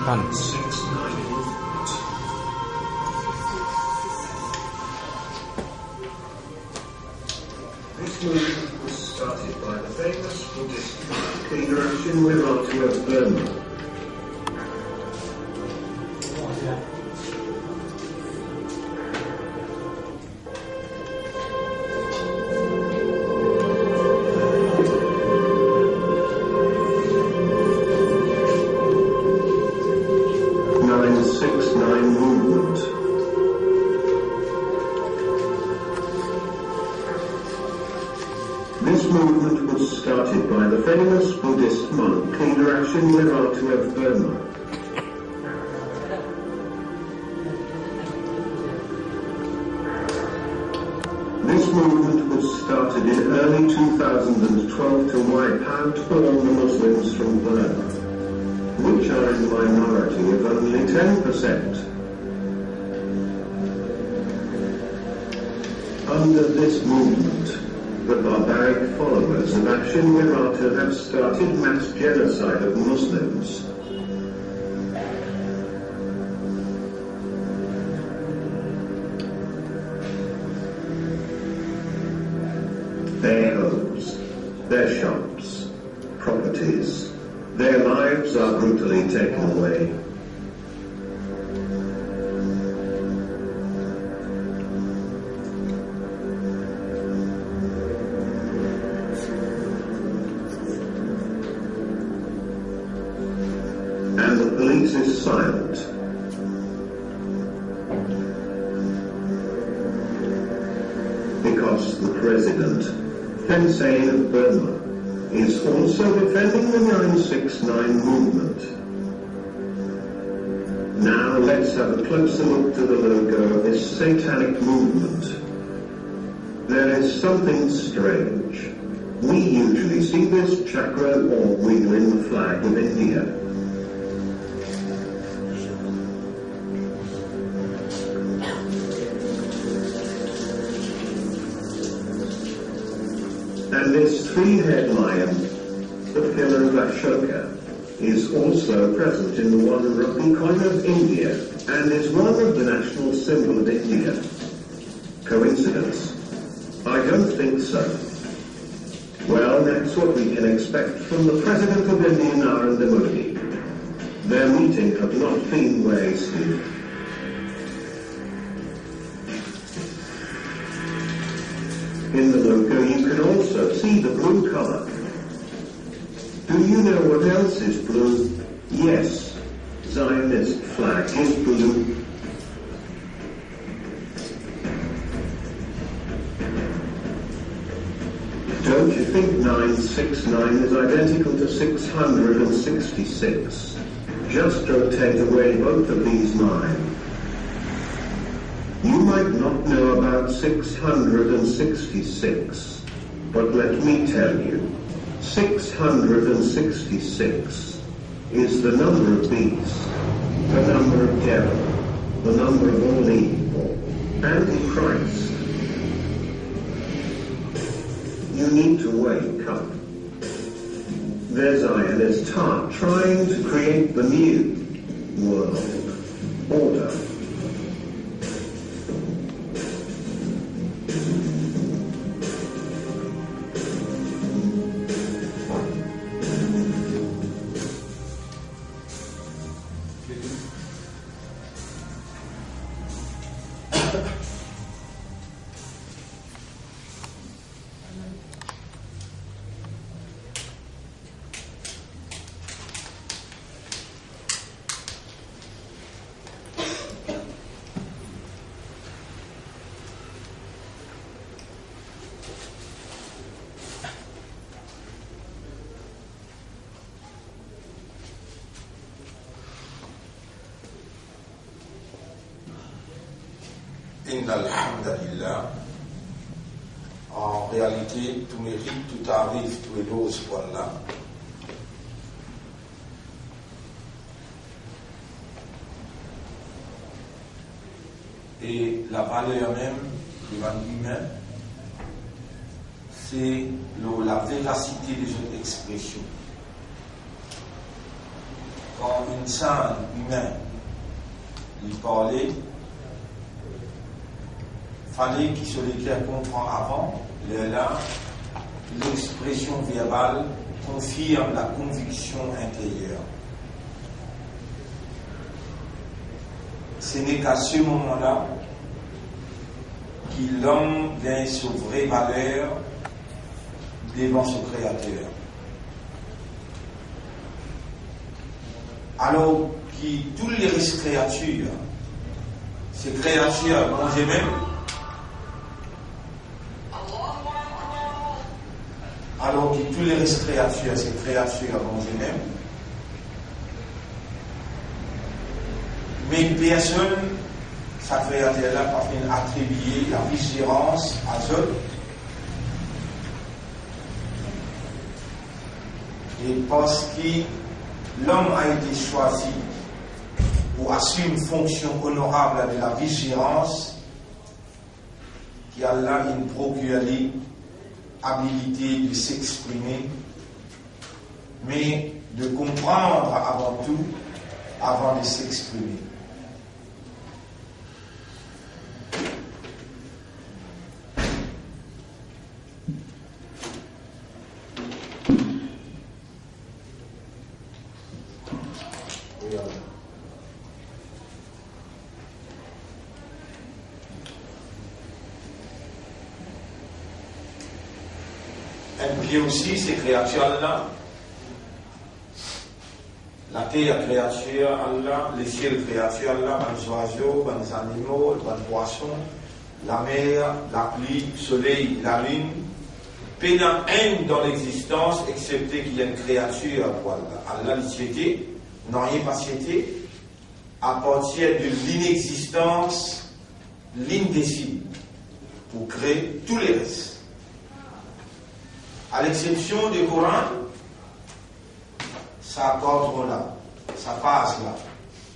Hans. This movement was started by the famous Buddhist leader Shinraratu of Burma. This movement was started by the famous Buddhist monk leader Shinraratu of Burma. This movement was started in early 2012 to wipe out all the Muslims from Burma, which are in the minority of only 10%. Under this movement, the barbaric followers of Shinraratu have started mass genocide of Muslims. Their homes, their shops, properties, their lives are brutally taken away. And the police is silent. Because the president, Thein Sein of Burma, is also defending the 969 movement. Now let's have a closer look to the logo of this satanic movement. There is something strange. We usually see this chakra or wheel in the flag of India. And this three-head lion, the pillar of Ashoka, is also present in the 1 rupee coin of India and is one of the national symbol of India. Coincidence? I don't think so. Well, that's what we can expect from the President of India, Narendra Modi. Their meeting had not been wasted. In the logo you can also see the blue color. Do you know what else is blue? Yes, Zionist flag is blue. Don't you think 969 is identical to 666? Just rotate away both of these 9. You might not know about 666, but let me tell you, 666 is the number of beast, the number of devil, the number of all evil, Antichrist. You need to wake up. Their Zionists are trying to create the new world order. Alhamdulillah. En réalité, tout mérite, tout arrive, tout est beau ce point-là. Et la valeur même, devant lui-même, c'est la véracité de cette expression. quand une scène humaine lui parlait, fallait qu'il se l'éclaire comprend avant, là, l'expression verbale confirme la conviction intérieure. Ce n'est qu'à ce moment-là que l'homme gagne sa vraie valeur devant son Créateur. Alors que toutes les créatures, ces créatures, bon Dieu même, alors que toutes les créatures, ces créatures, bon Dieu même, mais personne, sa créature-là, pas fait attribuer la vigilance à eux. Et parce que l'homme a été choisi pour assumer une fonction honorable de la vigilance, qui a là une procurée habilité de s'exprimer, mais de comprendre avant tout, avant de s'exprimer. Et puis aussi ces créatures-là, la terre créature Allah, les ciels créatures Allah, les oiseaux, les animaux, les poissons, la mer, la pluie, le soleil, la lune, pénal un dans l'existence, excepté qu'il y a une créature pour Allah. Allah, l'utilité, n'a rien pas cité, à partir de l'inexistence, l'indécible, pour créer tous les restes. À l'exception du Coran, ça cadre là, ça passe là,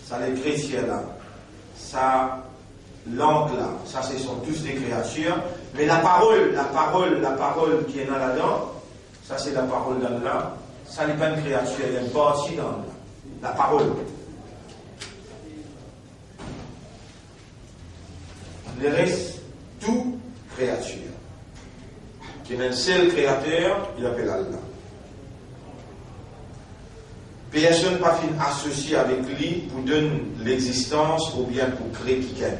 ça les chrétiens là, ça langue là, ça ce sont tous des créatures, mais la parole qui est là-dedans, ça c'est la parole d'Allah, ça n'est pas une créature, il y a une partie dans la parole. Le reste, tout créature. Qui est un seul créateur, il appelle Allah. Personne n'a pas fait associé avec lui pour donner l'existence ou bien pour créer quelqu'un.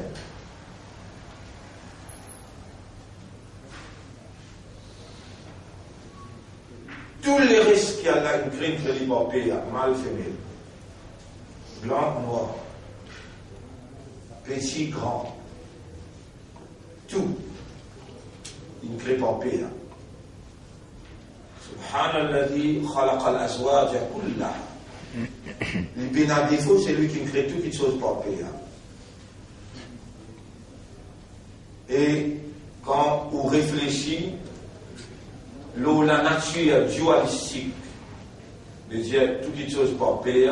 Tous les risques qu'il y a là, une crime de liberté, mâle, femelle, blanc, noir, petit, grand, tout, une crime en paix. Subhanalladhi khalaqa al-azwaja kullaha. Le bénin défaut, c'est lui qui crée tout qui chose par paix. Et quand on réfléchit, la nature dualistique, de dire tout qui chose par paix,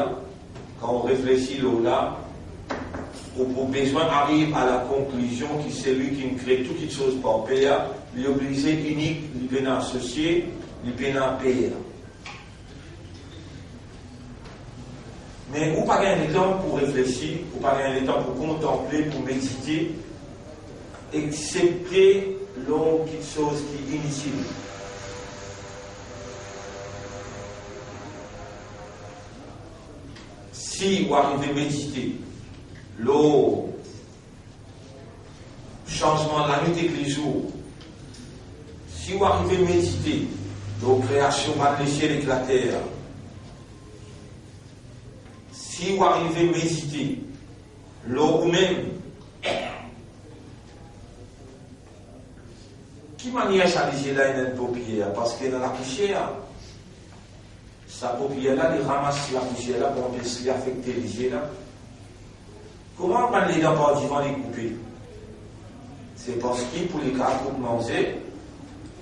quand on réfléchit là, au besoin arrive à la conclusion que c'est lui qui crée tout qui chose par paix, l'obligé unique, le bénin associé, le bénin paix. Mais ou pas gagner le temps pour réfléchir, ou pas gagner le temps pour contempler, pour méditer, excepté quelque chose qui est inutile. Si vous arrivez à méditer, le changement de la nuit et les jours, si vous arrivez à méditer, la création de les ciels et de la terre, si vous arrivez à méditer, l'eau ou même, qui manière ça les là une paupière? Parce que dans la poussière, sa paupière là, il ramasse la poussière là pour empêcher affecter les yeux là. Comment on les dents par devant les couper? C'est parce que pour les cas pour manger,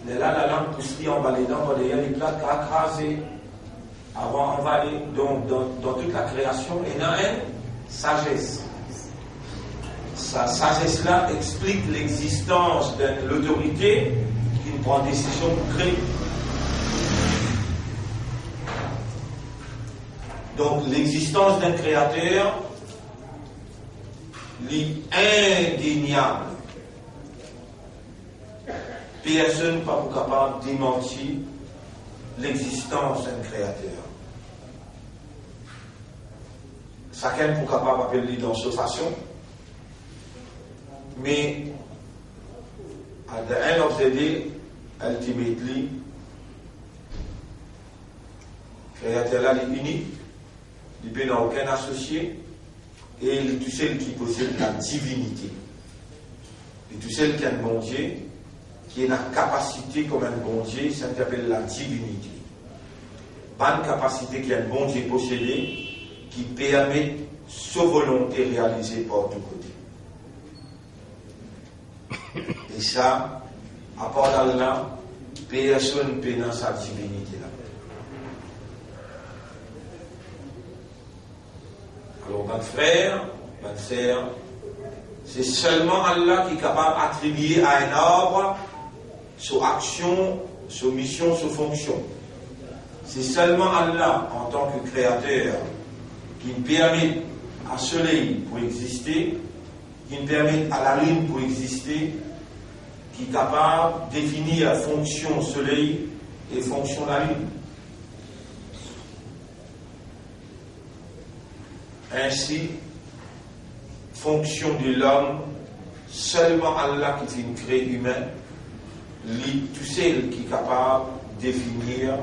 là la langue pousse en bas les dents, pour les plats crasés. Avant, on va aller dans toute la création, et dans une sagesse. Sa sagesse-là explique l'existence de l'autorité qui prend décision pour créer. Donc l'existence d'un créateur, l'indéniable. Personne n'est pas capable de démentir l'existence d'un créateur. Chacun n'est pas capable d'appeler dans sa façon, mais at the end of the day, ultimately, le créateur là est unique, il n'a aucun associé, et il est tout seul qui possède la divinité. Il est tout seul qui a un bon Dieu, qui a une capacité comme un bon Dieu, ça s'appelle la divinité. Pas une capacité qui a un bon Dieu possédé, qui permet sa volonté réalisée par tous côtés. Et ça, à part d'Allah, personne ne peut dans sa divinité là. Alors, mon frère, ma sœur, c'est seulement Allah qui est capable d'attribuer à un arbre son action, son mission, son fonction. C'est seulement Allah, en tant que créateur, qui permet à soleil pour exister, qui permet à la lune pour exister, qui est capable de définir la fonction soleil et fonction la lune. Ainsi, fonction de l'homme, seulement Allah qui fait une créé humain, lui tout seul qui est capable de définir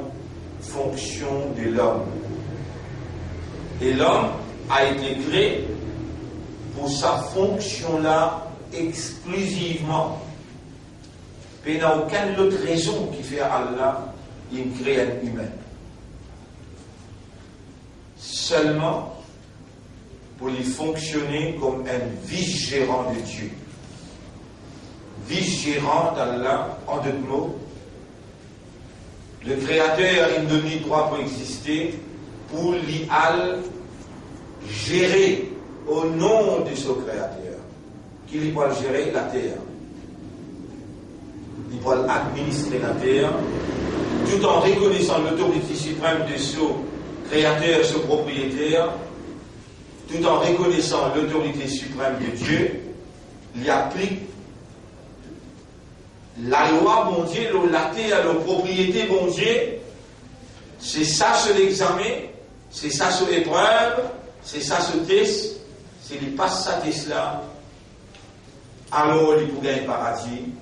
fonction de l'homme. Et l'homme a été créé pour sa fonction-là exclusivement. Il n'y a aucune autre raison qui fait à Allah il crée un humain. Seulement pour lui fonctionner comme un vice-gérant de Dieu. Vice-gérant d'Allah, en deux mots. Le Créateur a donné droit pour exister, pour lui gérer au nom de ce Créateur, qui lui va gérer la terre. Il va administrer la terre, tout en reconnaissant l'autorité suprême de ce Créateur, ce propriétaire, tout en reconnaissant l'autorité suprême de Dieu, il applique la loi, bon Dieu, la terre, la propriété, bon Dieu. C'est ça sur l'examen, c'est ça sur l'épreuve, c'est ça sur test. S'il passe sa test-là, alors il peut gagner le paradis.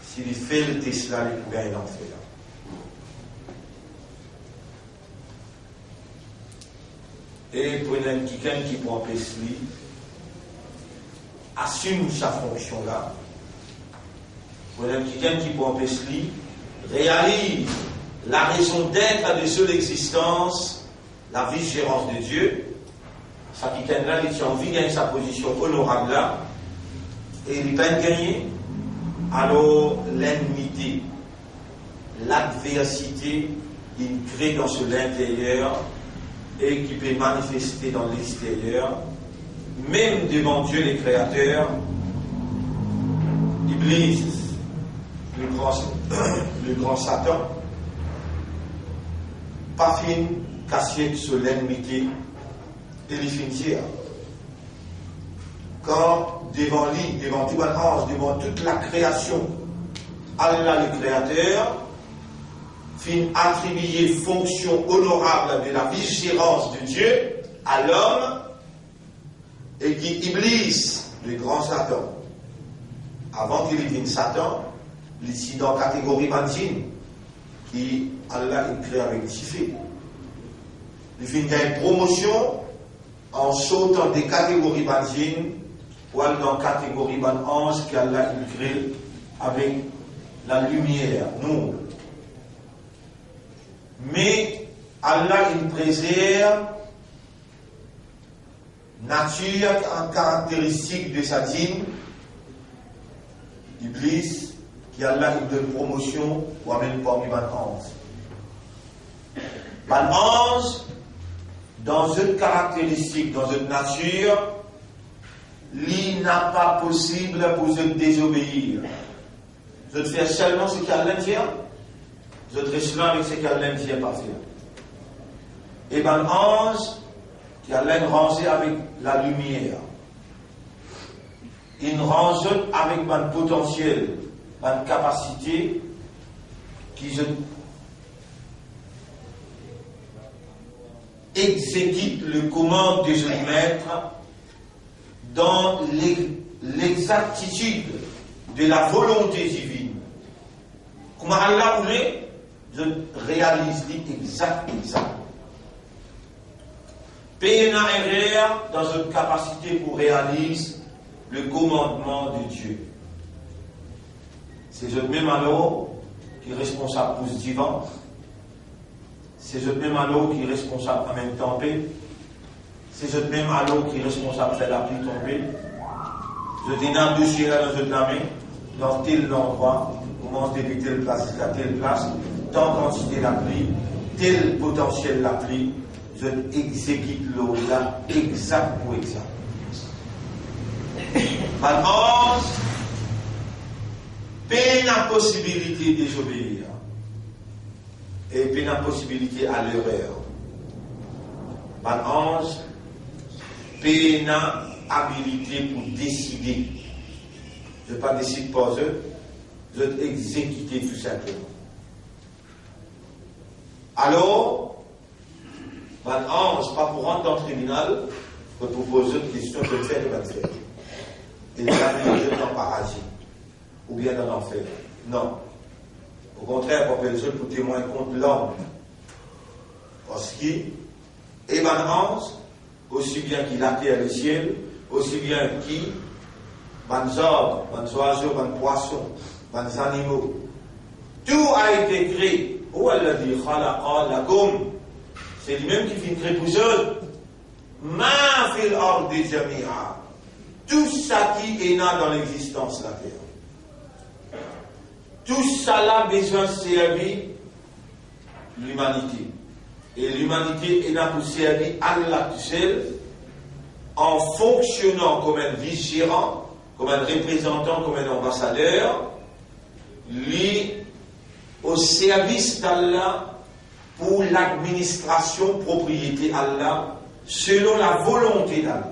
S'il fait le test-là, il peut gagner l'enfer. Et pour quelqu'un qui prend Pesli, assume sa fonction-là. Pour quelqu'un qui prend Pesli, réalise la raison d'être de son existence, la vice-gérance de Dieu. Ça qui là, il a envie de gagner sa position honorable là, et il va gagner, alors l'ennemi, l'adversité, il crée dans son intérieur et qui peut manifester dans l'extérieur, même devant Dieu les créateurs. Iblis, le grand Satan, pas fin cassiette sur l'ennemi et les finir. Quand devant lui, devant tout un ange, devant toute la création, Allah le créateur, fin attribuer fonction honorable de la vigilance de Dieu à l'homme, et qui Iblis, le grand Satan, avant qu'il devienne Satan, ici dans la catégorie Banjin, qui Allah il crée avec Tifé. Il fait une promotion en sautant des catégories Banjin pour aller dans la catégorie Ban ange qu'Allah il crée avec la lumière, nous. Mais Allah il préserve nature en caractéristique de sa dîme. Iblis, qui Allah il donne promotion ou amène parmi Ban ange. Ban ange, dans une caractéristique, dans une nature, il n'a pas possible pour se désobéir. Je te fais seulement ce qu'Allah vient, je te reste avec ce qu'Allah ne vient pas faire. Et ben ange qui a une rangée avec la lumière. Une rangée avec un potentiel, une capacité qui exécute le commande de son maître dans l'exactitude de la volonté divine. Comme Allah voulait, je réalise exact. Péna erreur dans une capacité pour réaliser le commandement de Dieu. C'est le même alors qui est responsable pour ce divan. C'est le même alors qui est responsable en même temps paix. C'est le même alors qui est responsable de faire la pluie tomber. Je dis dans deux ciels dans une main, dans tel endroit, commence depuis telle place jusqu'à telle place, tant quantité la pluie, tel potentiel la pluie, je exécute l'eau là, exact pour exact. Par ange, peine la possibilité de désobéir et peine la possibilité à l'erreur. Par ange, peine la habilité pour décider. Je ne pas décider pour eux, je vais exécuter tout simplement. Alors, par ange, pas pour rentrer dans le tribunal, je vous pose une question de faire et de faire. Et jamais je dans le paradis, ou bien dans l'enfer. Non. Au contraire, pour que pour témoigner contre l'homme. Parce qu'il est ange, aussi bien qu'il a terre et le ciel, aussi bien qu'il, les arbres, les oiseaux, les poissons, les animaux. Tout a été créé. Où elle a dit, c'est lui-même qui fait créer pour eux. Ma fil ardi jami'a. Tout ça qui est là dans l'existence de la terre. Tout ça a besoin de servir l'humanité. Et l'humanité est là pour servir Allah tout seul en fonctionnant comme un vice-gérant, comme un représentant, comme un ambassadeur, lui au service d'Allah pour l'administration, propriété Allah, selon la volonté d'Allah.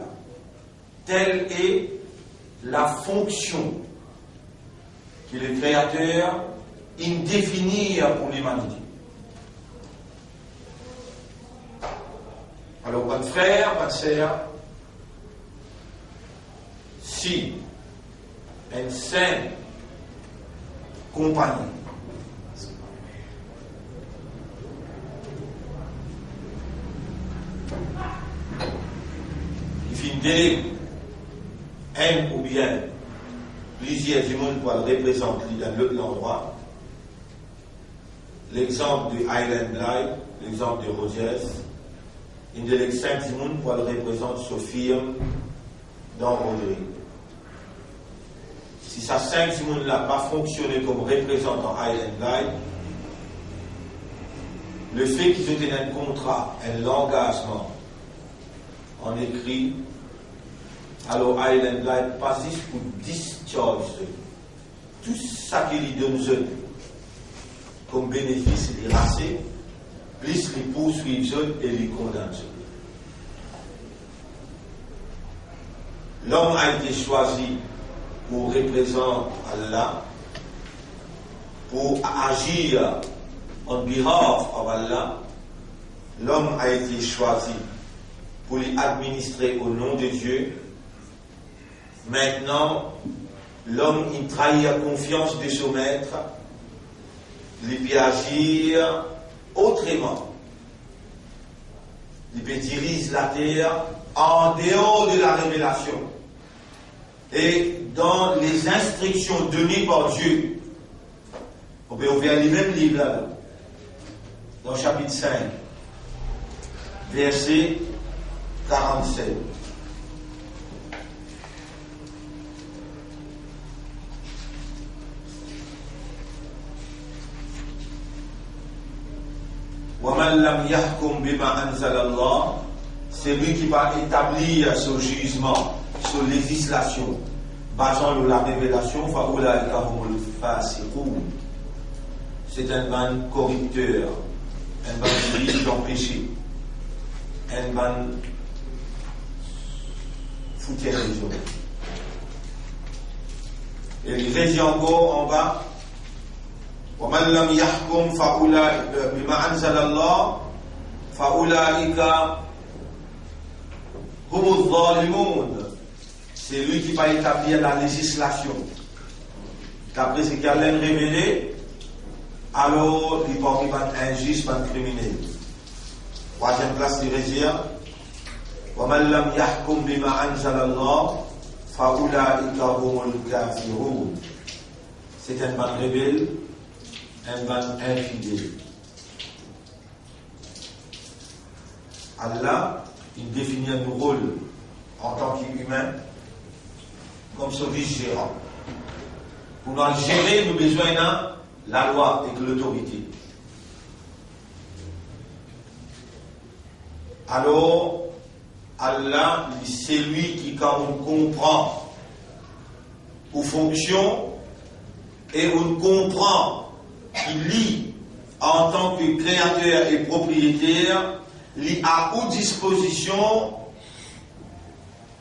Telle est la fonction que le Créateur définit pour l'humanité. Alors, votre frère, votre sœur, si un saint compagnon qui fait une délai, un ou bien plusieurs du monde pour le représenter dans l'autre endroit, l'exemple du Highland Light, l'exemple de Rogers, une des 5 du monde pour le représenter Sophie dans Rodrigue. Si ça 5 du monde n'a pas fonctionné comme représentant Highland Light, le fait qu'ils ont un contrat, un engagement en écrit, alors Highland Light passe pour discharge tout ça qu'il donne comme bénéfice des racés, plus les poursuivre et les condamner. L'homme a été choisi pour représenter Allah, pour agir on behalf of Allah. L'homme a été choisi pour lui administrer au nom de Dieu. Maintenant, l'homme il trahit la confiance de son maître, il peut agir autrement. Il peut diriger la terre en dehors de la révélation et dans les instructions données par Dieu. On peut ouvrir les mêmes livres là, dans le chapitre 5, verset 47. C'est lui qui va établir ce jugement, sur législation, basant sur la révélation. C'est un ban corrupteur, un ban qui dirige dans le péché. un ban foutier religion. Et il dit encore en bas, وَمَنْ لَمْ يَحْكُمْ بِمَا أَنزَلَ اللَّهُ فَأُولَٰئِكَ هُمُ الظَّالِمُونَ. C'est lui qui va établir la législation. D'après ce qu'Allah a révélé, alors il va être injuste, pas criminel. Troisième place, il va dire وَمَنْ لَمْ يَحْكُمْ بِمَا أَنزَلَ اللَّهُ فَأُولَٰئِكَ هُمُ الْكَافِرُونَ. C'est un ban rebelle, un ban infidèle. Allah, il définit un rôle en tant qu'humain comme ce vice-gérant. Pour nous gérer, nous avons besoin de la loi et de l'autorité. Alors, Allah, c'est lui qui, quand on comprend aux fonctions et on comprend qu'il lit en tant que créateur et propriétaire, il a à disposition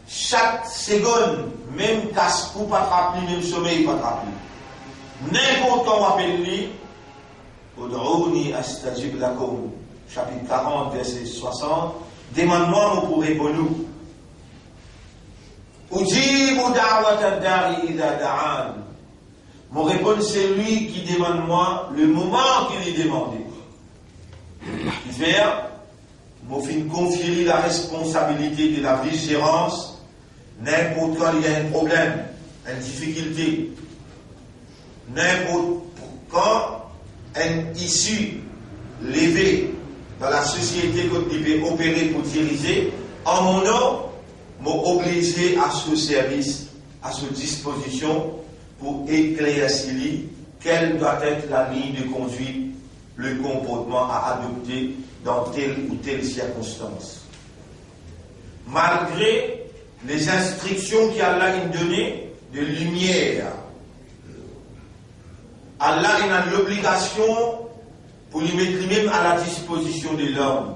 chaque seconde, même casse-cou pas attraper, même sommeil pas attraper. N'importe quand on appelle lui, Ud'ouni astajib lakum, chapitre 40, verset 60, demande-moi, moi pour répondre. Ujibu da'wata da'i idha da'an. Mon réponse, c'est lui qui demande moi le moment qu'il est demandé. Qui fait, moi fin confier la responsabilité de la vigilance, n'importe quand il y a un problème, une difficulté, n'importe quand une issue levée dans la société que tu peux opérer pour diriger, en mon nom, m'obligé à ce service, à ce disposition pour éclaircir quelle doit être la ligne de conduite, le comportement à adopter dans telle ou telle circonstance. Malgré les instructions qu'Allah a données de lumière, Allah a l'obligation pour lui mettre lui-même à la disposition de l'homme.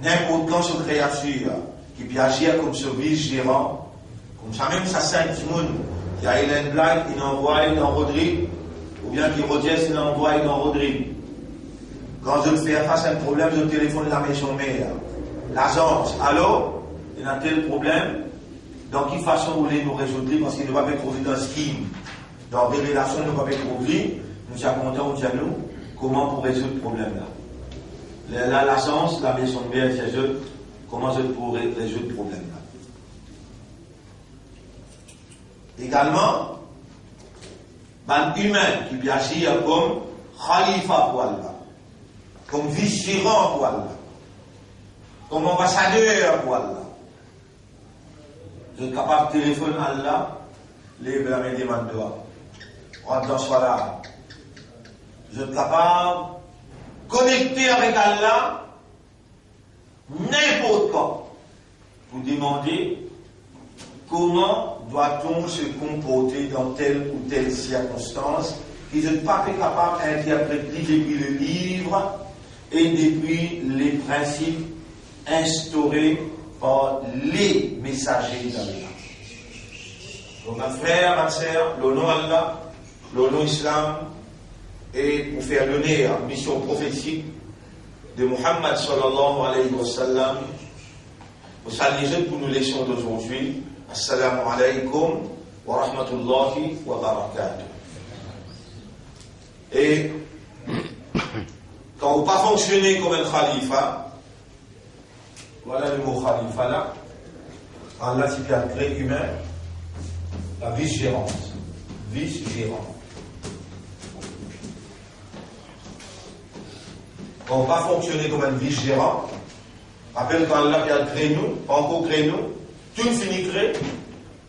N'importe quand ce créature qui peut agir comme ce vice-gérant, comme ça même ça sent du monde, qui a une blague, il envoie dans Rodrigue, ou bien qui redresse, il envoie dans Rodrigue. Quand je fais face à un problème, je téléphone la maison mère, l'agence, allô, il y a tel problème, dans quelle façon vous voulez nous résoudre, parce qu'il ne va pas être trouvé dans ce scheme, dans révélation, il ne va pas être trouvé, nous avons on dit à nous, comment pour résoudre le problème-là. L'agence, la maison mère, c'est eux, comment je pourrais résoudre le problème-là. Également, un humain qui peut agir comme khalifa pour Allah, comme vice-gérant pour Allah, comme ambassadeur pour Allah. Je suis capable de téléphoner à Allah, lève la main des mains dehors, rentre dans ce là. Je suis capable de connecter avec Allah n'importe quand pour demander comment doit-on se comporter dans telle ou telle circonstance que je ne suis pas capable d'interpréter depuis le livre et depuis les principes instaurés par les messagers d'Allah. Donc, ma frère, ma soeur, le nom Allah, le nom Islam, et pour faire l'honneur à la mission prophétique de Muhammad sallallahu alayhi wa sallam, vous saluez pour nous leçons d'aujourd'hui. Assalamu alaikum wa rahmatullahi wa barakatuh. Et quand vous ne pas fonctionnez comme un khalifa, voilà le mot khalifa là, Allah c'est bien très humain, la vice-gérance. Vice-gérant. Quand on ne pas fonctionner comme un vice-gérant, rappelle qu'Allah a créé nous, pas encore créé nous, tout finit créé,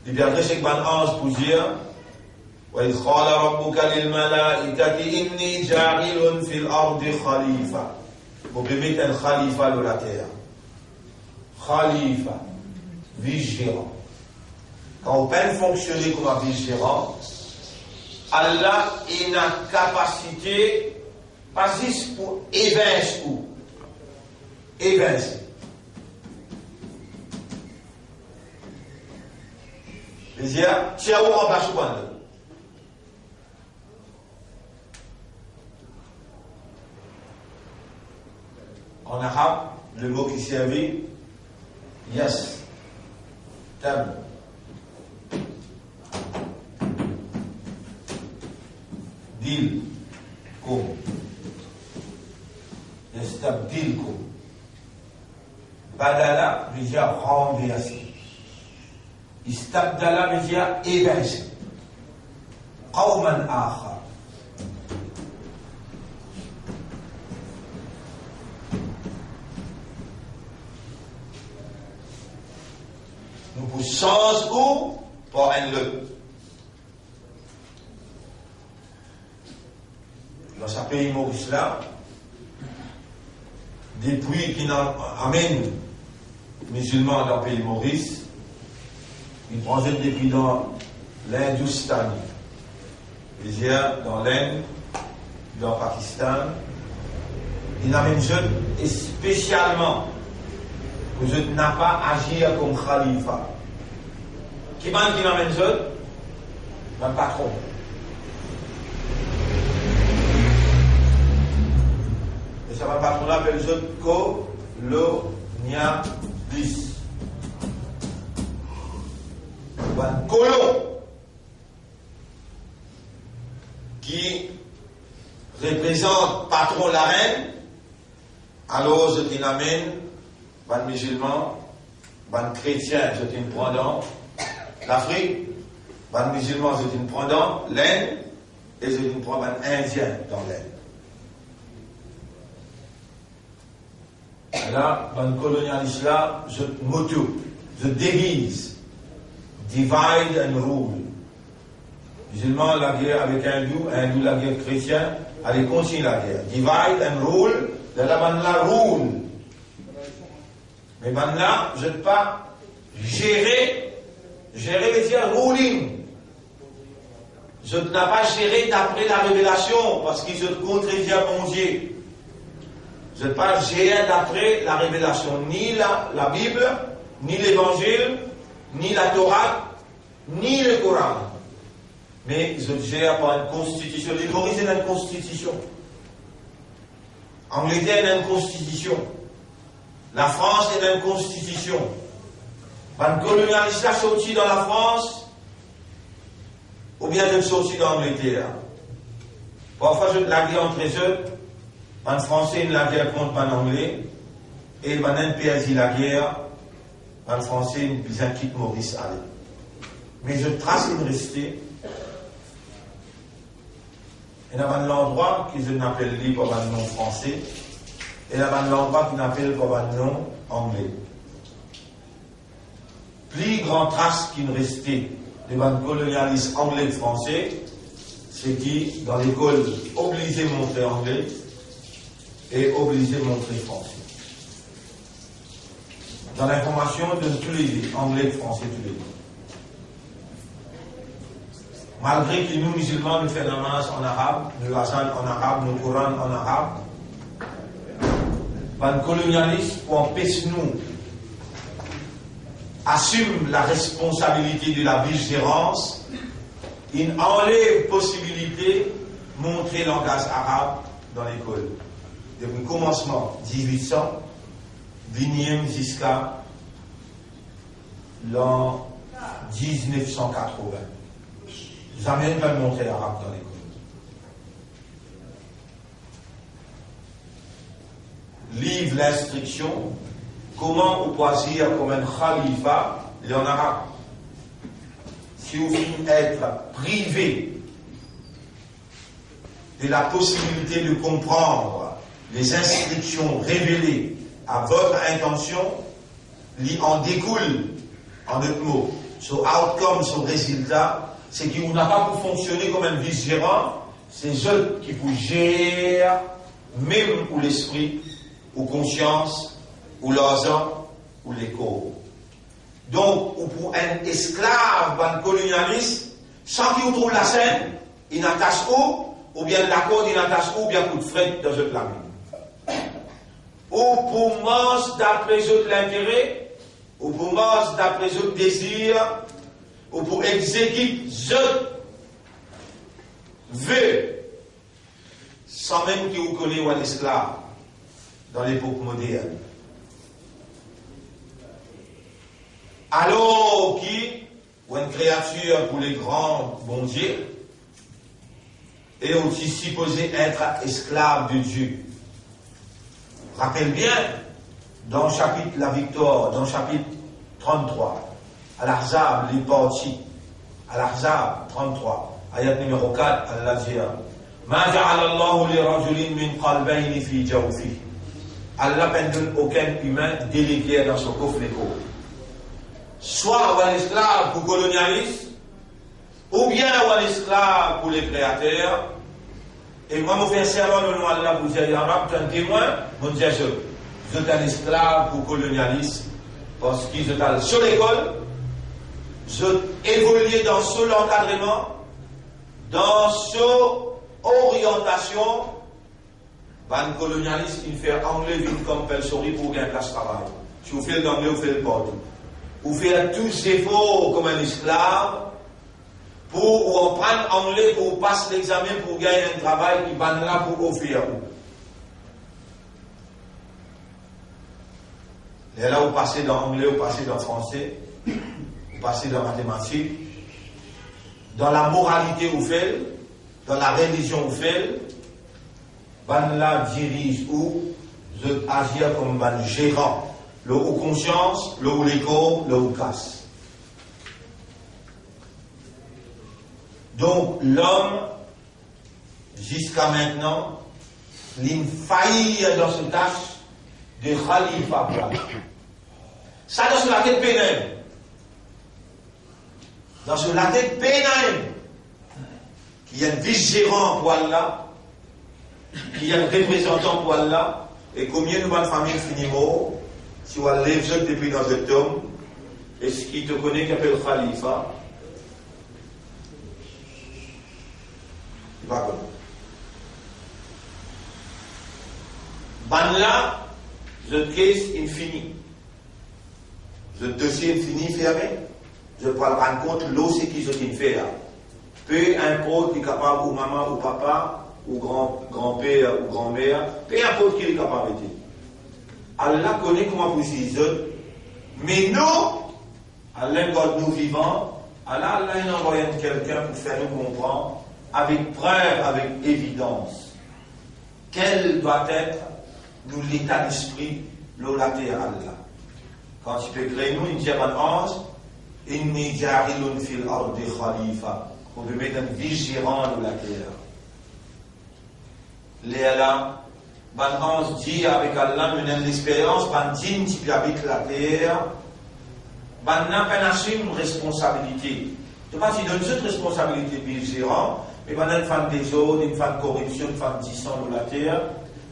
il vient de chaque ange pour dire وَإِذْ قَالَ رَبُّكَ لِلْمَلَائِكَةِ إِنِّي جَاعِلٌ فِي الْأَرْضِ خَلِيفَةً. Vous pouvez mettre un khalifa dans la terre. Khalifa, vice-gérant. Quand on peut fonctionner comme un vice-gérant, Allah a une capacité, pas juste pour évincer ou évincé. C'est-à-dire, tiens, où on va choisir. En arabe, le mot qui servait, yes, tam. Dil, kum. Yastabdilkum. Badala veut dire renverser. Istabdala veut dire évincer. Qawman akhar. Nous vous changeons où pour un lieu. Dans ce pays Maurice là, depuis qu'il amène musulmans dans le pays Maurice, il transite depuis dans l'Hindoustan, c'est-à-dire dans l'Inde, dans le Pakistan, il amène jeunes et spécialement que je n'ai pas agi comme khalifa. Qui m'a dit amène jeunes? Un patron. Et ça va patron appelle jeunes colonialistes. Un colon qui représente patron la reine, alors je t'y amène, un musulman, un chrétien, je t'y prends dans l'Afrique, un musulman, je t'y prends dans l'Inde, et je t'y prends un indien dans l'Inde. Et là, un colonialiste là, je je déguise. Divide and rule. Musulman, la guerre avec hindou la guerre chrétien, allez continue la guerre. Divide and rule, de la manla rule. Mais maintenant, je ne peux pas gérer veut dire ruling. Je ne peux pas gérer d'après la révélation, parce qu'il se contredit à mon Dieu. Je ne peux pas gérer d'après la révélation, ni la Bible, ni l'Évangile, ni la Torah, ni le Coran. Mais je gère par une constitution. Les Maurice est une constitution. Angleterre est une constitution. La France est une constitution. Un colonialiste a sorti dans la France, ou bien de sortir dans l'Angleterre. Parfois, je la guerre entre eux. Un Français la guerre contre un Anglais, et un perdit la guerre. Un Français, une quitte Maurice allez. Mais je trace une restée. Il y a un endroit que je n'appelle pas comme un nom français, et il y a un endroit qui n'appelle comme un nom anglais. Plus grand trace qui me restait de un colonialiste anglais et français, c'est qui, dans l'école, obligé de montrer anglais et obligé de montrer français. Dans l'information de tous les deux, anglais et français tous les deux. Malgré que nous, musulmans, nous faisons namaz en arabe, nous l'azan en arabe, nous Coran en arabe, un colonialiste, pour empêcher nous, assume la responsabilité de la belligérance, il enlève possibilité de montrer le langage arabe dans l'école. Depuis le commencement 1800, 20e jusqu'à l'an 1980. Jamais pas montrer l'arabe dans l'école. Livre l'instruction, comment vous pouvez dire comme un khalifa, il est en arabe. Si vous voulez être privé de la possibilité de comprendre les instructions révélées à votre intention, il en découle, en d'autres mots, son outcome, son résultat, c'est que vous n'avez pas pour fonctionner comme un vice-gérant, c'est eux qui vous gèrent, même pour l'esprit, ou conscience, ou l'argent, ou les corps. Donc, ou pour un esclave, un colonialiste, sans qu'il trouve la scène, il n'attache où, ou bien la corde, il n'attache où, ou bien coup de fret dans le plan. Où ou pour manger d'après autres l'intérêt, ou pour manger d'après autres désirs, ou pour exécuter autres vœux, sans même qu'il vous connaisse ou un esclave dans l'époque moderne. Alors qui, ou une créature pour les grands bons dieux, est aussi supposé être esclave de Dieu. Rappelle bien, dans le chapitre La Victoire, dans le chapitre 33, Al-Ahzab, les parties, Al-Ahzab 33, ayat numéro 4, Allah dit Ma ja'ala Allahu li rajulin min qalbayni fi jawfihi. Allah ne donne aucun humain délégué dans son coffre-fort. Soit un esclave pour colonialisme, ou bien un esclave pour les créateurs. Et moi, je fais un serment au nom d'Allah pour dire, Arabe, tu es un témoin, je dis, je suis un esclave pour colonialisme, parce qu'ils sont sur l'école, je évolue dans ce encadrement, dans ce orientation, un colonialiste qui fait anglais vite comme Pelsori pour gagner place de travail. Si vous faites l'anglais, vous faites le porte. Vous faites tous ces efforts comme un esclave, pour prendre anglais, pour passer l'examen, pour gagner un travail qui va là pour offrir. Et là, vous passez dans l'anglais, vous passez dans le français, vous passez dans la mathématique, dans la moralité, vous faites, dans la religion, vous faites, van là dirige ou je agir comme un gérant, le haut conscience, le haut l'écho, le haut casse. Donc l'homme, jusqu'à maintenant, il faillit dans cette tâche de khalifa. Ça dans la tête pénale. Dans la tête pénale, qui est un vice-gérant pour Allah, qui est un représentant pour Allah, et combien de bonnes familles finiment, si on lève depuis dans cet homme, et ce qui te connaît qui appelle khalifa, ban là, je caisse infini. Je dossier infini fermé. Je peux rendre compte l'eau c'est qui je t'ai fait. Peu importe qui est capable ou maman ou papa ou grand-père ou grand-mère, peu importe qui est capable de. Allah connaît comment vous utilisez. Mais nous, Allah quand nous vivons, Allah a envoyé quelqu'un pour faire nous comprendre avec preuve, avec évidence, quel doit être nous l'état d'esprit latéral là. Quand il peut créer nous, il dit à un ange, inni ja'ilun fil ardi khalifa, on peut mettre un vigilant de la terre. Léa ban ange dit avec Allah, nous avons l'expérience, ban djinn qui habite la terre, ban n'a pas assume une responsabilité. Tu vois, il donne cette responsabilité vigilant. Mais pendant une femme des autres, une femme de corruption, une femme de sang dans la terre,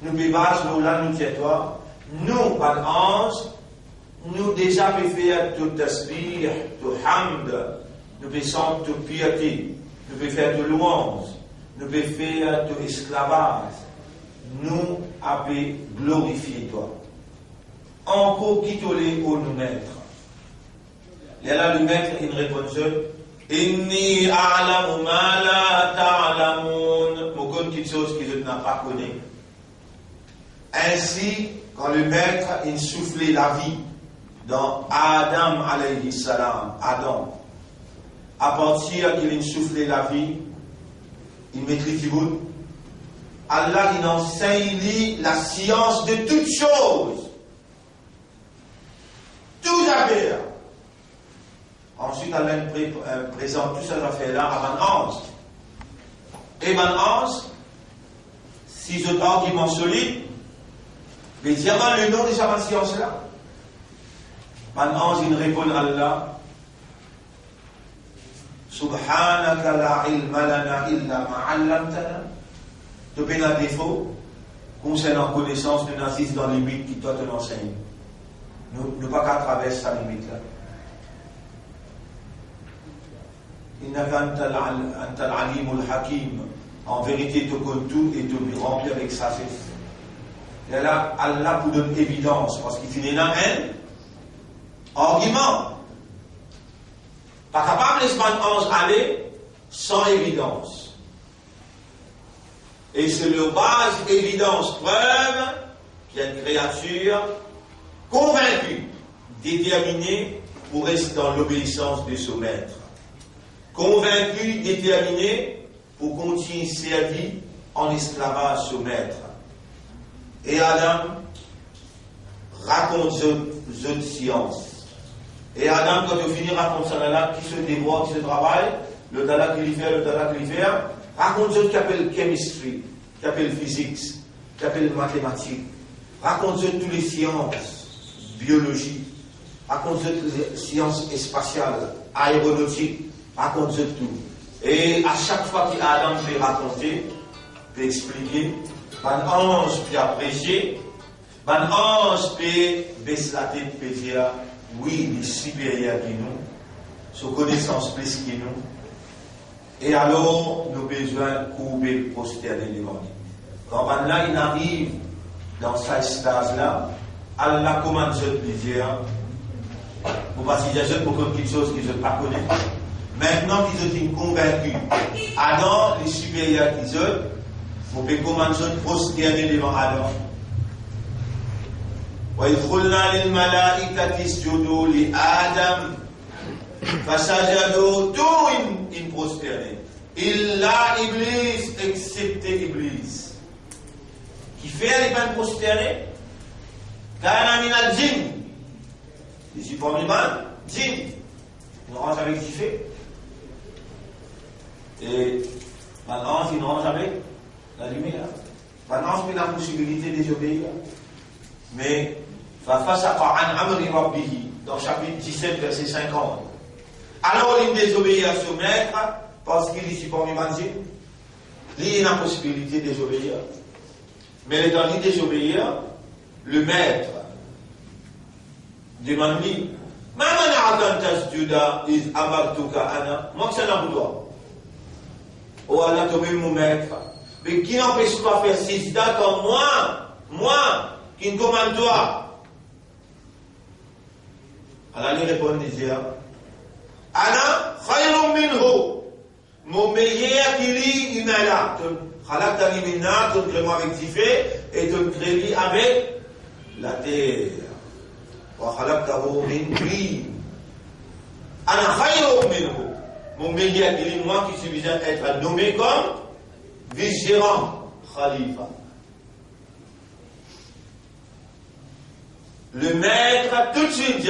nous bébâches, nous là, nous tiens-toi, nous, par ange, nous déjà pouvons faire tout aspire, tout hamd, nous pouvons sentir toute piété, nous pouvons faire de louange, nous pouvons faire tout esclavage, nous avons glorifié toi. Encore qui te l'est au nous maître. Et là, le maître, il répond, Inni a'lamu ma la ta'lamun. Beaucoup de choses que je n'ai pas connues. Ainsi, quand le maître il soufflait la vie dans Adam alayhi salam, Adam, à partir qu'il soufflait la vie, il maîtrise du bout. Allah il enseigne la science de toutes choses. Tout à fait. Ensuite, Allah présente toutes ces affaires-là à un ange. Et un ange, si je argument solide, mais dire le nom de cette science-là. Un ange, il répond à Allah, Subhanaka la ilma lana illa ma 'allamtana. De peine à défaut, concernant connaissance de nazis dans les limites qui toi te l'enseigne. Nous pas qu'à traverser sa limite-là. En vérité, tu connais tout et tu remplis avec sagesse. Et là, Allah vous donne évidence, parce qu'il finit dans un argument. Pas capable de se aller sans évidence. Et c'est le base, évidence, preuve qu'il y a une créature convaincue, déterminée pour rester dans l'obéissance de son maître. Convaincue, déterminée pour continuer sa vie en esclavage son maître. Et Adam raconte cette science. Et Adam, quand il finit, raconte ça là, qui se dévoile, qui se travaille, le dala qui lui fait, raconte ce qu'il appelle chemistry, qu'il appelle physique, qu'il appelle mathématiques, raconte ce toutes les sciences, biologie, raconte ce toutes les sciences spatiales, aéronautiques, raconte ce tout. Et à chaque fois qu'Adam fait raconter, peut expliquer, un ange peut apprécier, un ange peut baisser la tête, peut dire, oui, il est supérieur que nous, sa connaissance plus que nous. Et alors, nous avons besoin de courber, prosterner devant lui. Quand là, il arrive dans cette stage-là, Allah commande ce plaisir. Vous passez déjà beaucoup de choses que je ne pas connais. Maintenant qu'ils sont convaincus, Adam, les supérieurs qu'ils sont, vous pouvez commencer à prosterner devant Adam. وإذ قلنا للملائكة اسجدوا لآدم فسجدوا tous in prosterné. إلا Iblis, excepté Iblis. Qui fait les peines prosternées? كان من الجن. Je suis pas musulman, djinn. Il range avec ce qu'il fait. Et maintenant, il range avec la lumière. Maintenant, on a la possibilité de désobéir. Mais, dans chapitre 17, verset 50. Alors, il désobéit à son maître parce qu'il est pas musulman. Il a la possibilité de désobéir. Mais étant donné désobéir, le maître demande-lui, moi que c'est là pour toi. Oh Allah, tu es mon maître. Mais qui n'empêche pas de faire sijda comme moi, qui ne commande toi? Allah lui répond, disait, Ana khayrun minhu, mon meilleur qui lit une ala. Khalaqtani min nar, tu crées moi avec Tifé, et tu crées avec la terre. Wa khalaqtahu min tin. Ana khayrun minhu, mon meilleur qui lit moi qui suis besoin d'être nommé comme vice-gérant, khalifa. Le maître, tout de suite, dit,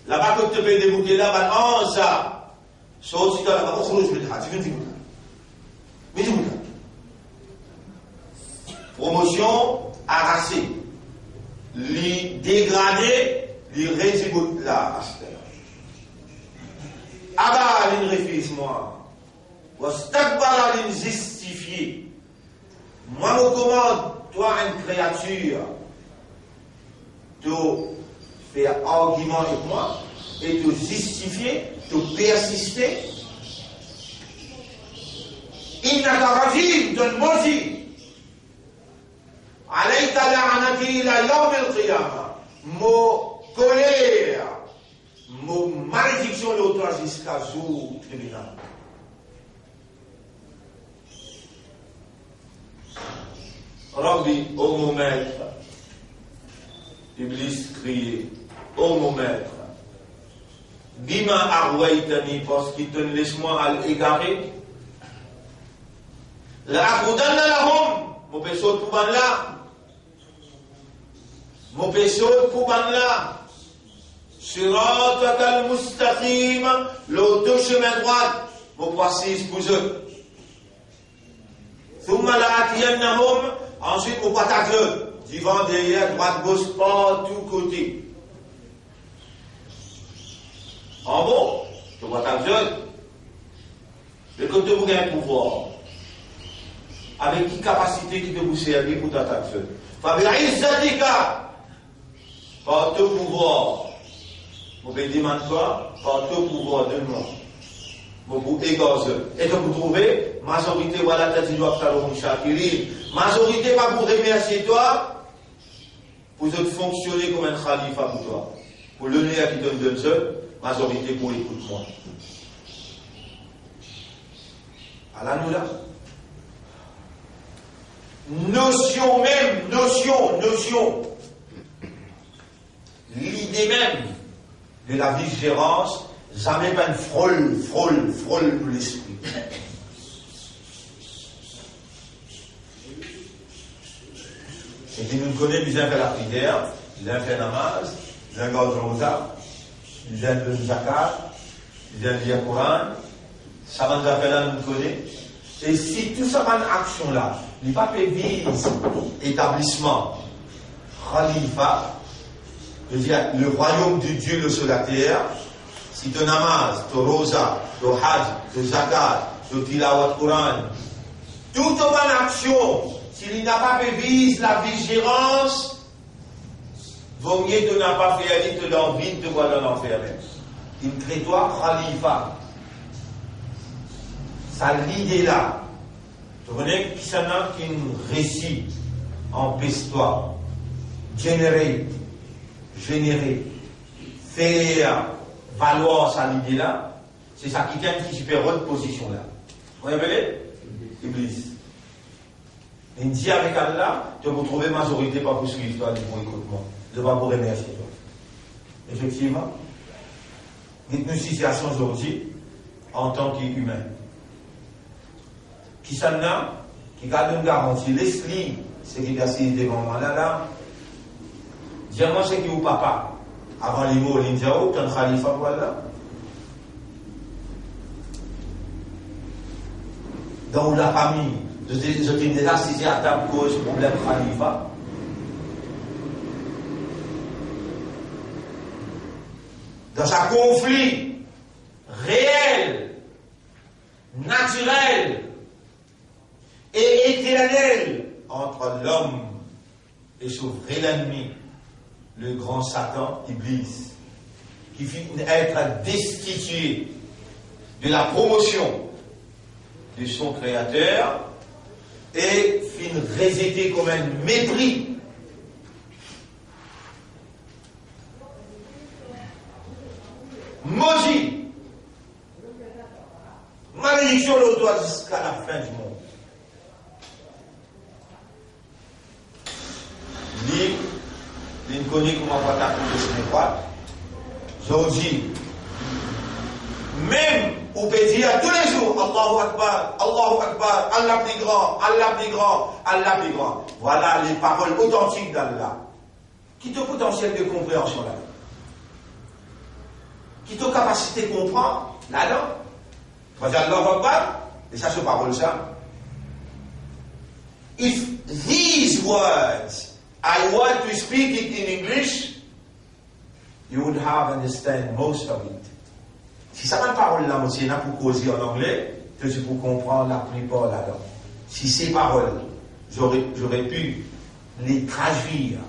là-bas, quand tu peux débouquer là-bas, en ça, sauf si tu as là-bas, tu viens de promotion arrachée, les dégradés, les résibuts là, Abba, les réfléchis-moi, Wastakbara, les justifier. Moi, je commande, toi, une créature, de faire argument avec moi et de justifier, de persister. Innaka rajim, donne maudit. Alayka la'anati ila yawm al-qiyamah. Mon colère, mon malédiction de toi jusqu'à jour tribunal. Rabbi, ô mon maître, Iblis criait, ô mon maître, Bima arwaitani, parce qu'il te laisse-moi à l'égarer. La akoudanna lahum, mon péché pour ban là. Mon péché pour ban là. Siratak al-mustaqim, l'autre chemin droit, mon précise pour eux. Thumma la'atiyannahum, ensuite mon patate. Devant, derrière, droite, gauche, par tous côtés. En bon, tu vois ta jeune. Mais quand tu as un pouvoir, avec quelle capacité qui te vous servir pour ta jeune? Par ton pouvoir. Vous ne demandez pas, par ton pouvoir de moi. Vous vous égorgez. Et que vous trouvez, majorité, voilà, t'as dit, majorité, pas pour remercier toi, pour te fonctionner comme un khalifa pour toi. Pour le nez qui te donne seul, majorité pour écoute-moi. Allah nous là. Notion même, notion. L'idée même de la vigérance, jamais pas une frôle pour l'esprit. Et puis nous connaissons, ils ont fait la prière, ils ont fait la namaz, ils ont gardé le rosa, ils ont fait le zakat, ils ont dit le Coran, ça va nous appeler là, nous connaissons. Et si tout ça va une action là, il n'y a pas de vise, établissement, khalifa, je veux dire, le royaume de Dieu le sur la terre, si tu namaz, tu rosa, tu hajj, tu zakat, tu tilawat Coran, toute bonne action, s'il n'a pas de vise la vigilance, vaut mieux de n'a pas fait aller de l'envie de quoi l'en enfermer. Il crée toi khalifa. Ça l'idée là. Tu connais qui s'en a qui récit en peste-toi, générer, faire valoir sa idée là, c'est ça qui tient qui super haute position là. Vous voyez, Iblis. Il dit avec Allah, tu vas trouver majorité pas pour suivre toi, pour écoutement, de pas pour remercier toi. Effectivement, dites-nous situation aujourd'hui en tant qu'humain. Qui s'en a, qui garde une garantie, laisse-lui, c'est qui a signé devant moi là, dis-moi c'est qui ou papa, avant les mots, l'indiao, tu es un khalifa, voilà. Dans la famille, je t'ai déjà saisi à table cause problème khalifa. Dans un conflit réel, naturel et éternel entre l'homme et son vrai ennemi, le grand Satan, Iblis, qui finit être destitué de la promotion de son créateur et finit rejeté comme un mépris. Maudit. Malédiction l'autoie jusqu'à la fin du monde. Il connaît comment on va t'appeler ce n'est pas. Aujourd'hui, même on peut dire tous les jours Allahu Akbar, Allah plus grand, Allah plus grand, Allah plus grand. Voilà les paroles authentiques d'Allah. Qui te potentiel de compréhension là? Qui te capacité de comprendre là-dedans? Tu vas dire Allahu Akbar, et ça c'est parole ça. If these words I want to speak it in English, you would have understand most of it. Si ça m'a parole là, monsieur, là pour causer en anglais, que c'est pour comprendre la plupart là-dedans. Si ces paroles, j'aurais pu les traduire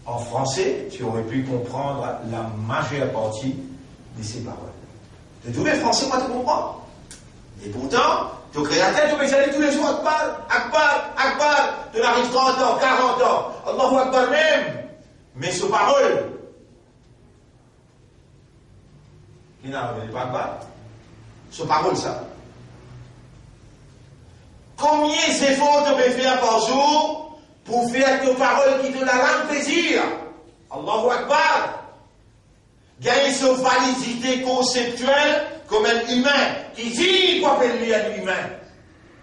en français, tu aurais pu comprendre la majeure partie de ces paroles. De tous les français, moi, tu comprends. Et pourtant, ton créateur, tu peux y aller tous les jours, Akbar, tu n'arrives 30 ans, 40 ans, Allahu Akbar même, mais ce parole, qui n'arrive pas Akbar, ce parole ça. Combien d'efforts tu peux faire par jour pour faire tes paroles qui te la rendent plaisir? Allahu Akbar. Gagner sa validité conceptuelle comme un humain qui dit quoi peut lui un humain.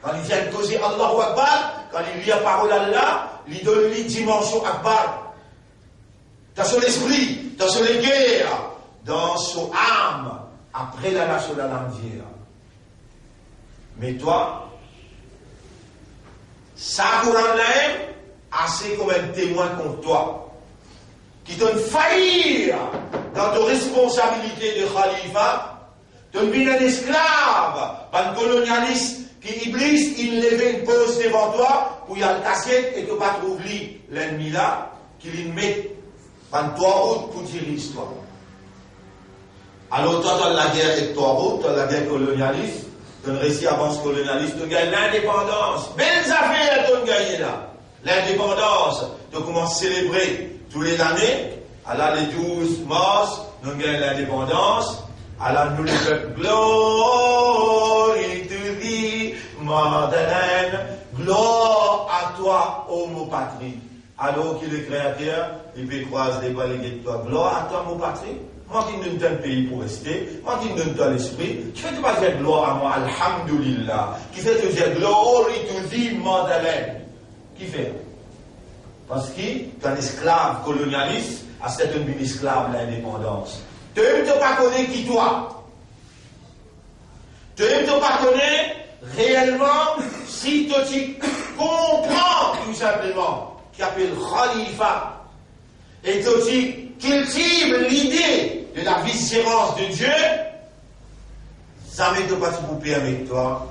Quand il vient de causer Allahu Akbar, quand il lit la parole d'Allah, il donne une dimension Akbar. Dans son esprit, dans son guerre, dans son âme, après la nation de la langue. Mais toi, ça Coran là, assez comme un témoin contre toi, qui donne faillir dans ta responsabilité de khalifa, de devenir un esclave, un colonialiste qui Iblis, il lève une pause devant toi, où il y a le cassette et tu pas trouver l'ennemi là, qu'il met dans toi route pour dire l'histoire. Alors toi, tu as la guerre avec toi route, tu as la guerre colonialiste, tu as réussi à avancer colonialiste, tu gagnes l'indépendance. Belles affaires tu as gagné là. L'indépendance, de comment célébrer tous les années, à la les 12 mars, nous gagnons l'indépendance, à la nous les peuples, glory to thee, Madeleine, gloire à toi, ô mon patrie. Alors qu'il est créateur, il peut croiser les balais de toi, gloire à toi, mon patrie. Moi qui ne donne pas le pays pour rester, moi qui ne donne pas l'esprit, qui fait pas dire gloire à moi, alhamdulillah, qui fait te dire glory to thee, Madeleine. Qui fait? Parce que tu es un esclave colonialiste, à cette une esclave l'indépendance. Tu ne pas connaître qui toi. Tu ne pas connaître réellement si tu comprends tout simplement qu'il appelle Khalifa et tu cultives l'idée de la viscérance de Dieu, ça ne peut pas te permettre toi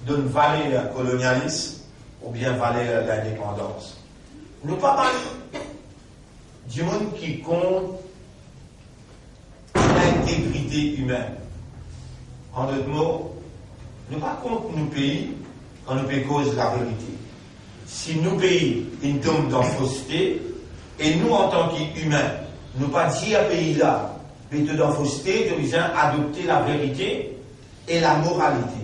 d'une valeur colonialiste ou bien valeur l'indépendance. Nous pas mal du monde qui compte l'intégrité humaine. En d'autres mots, nous pas contre nos pays quand nous pays cause la vérité. Si nos pays ils tombent dans la fausseté, et nous en tant qu'humains, nous pas dire à pays là, mais de dans la fausseté, nous besoin adopter la vérité et la moralité.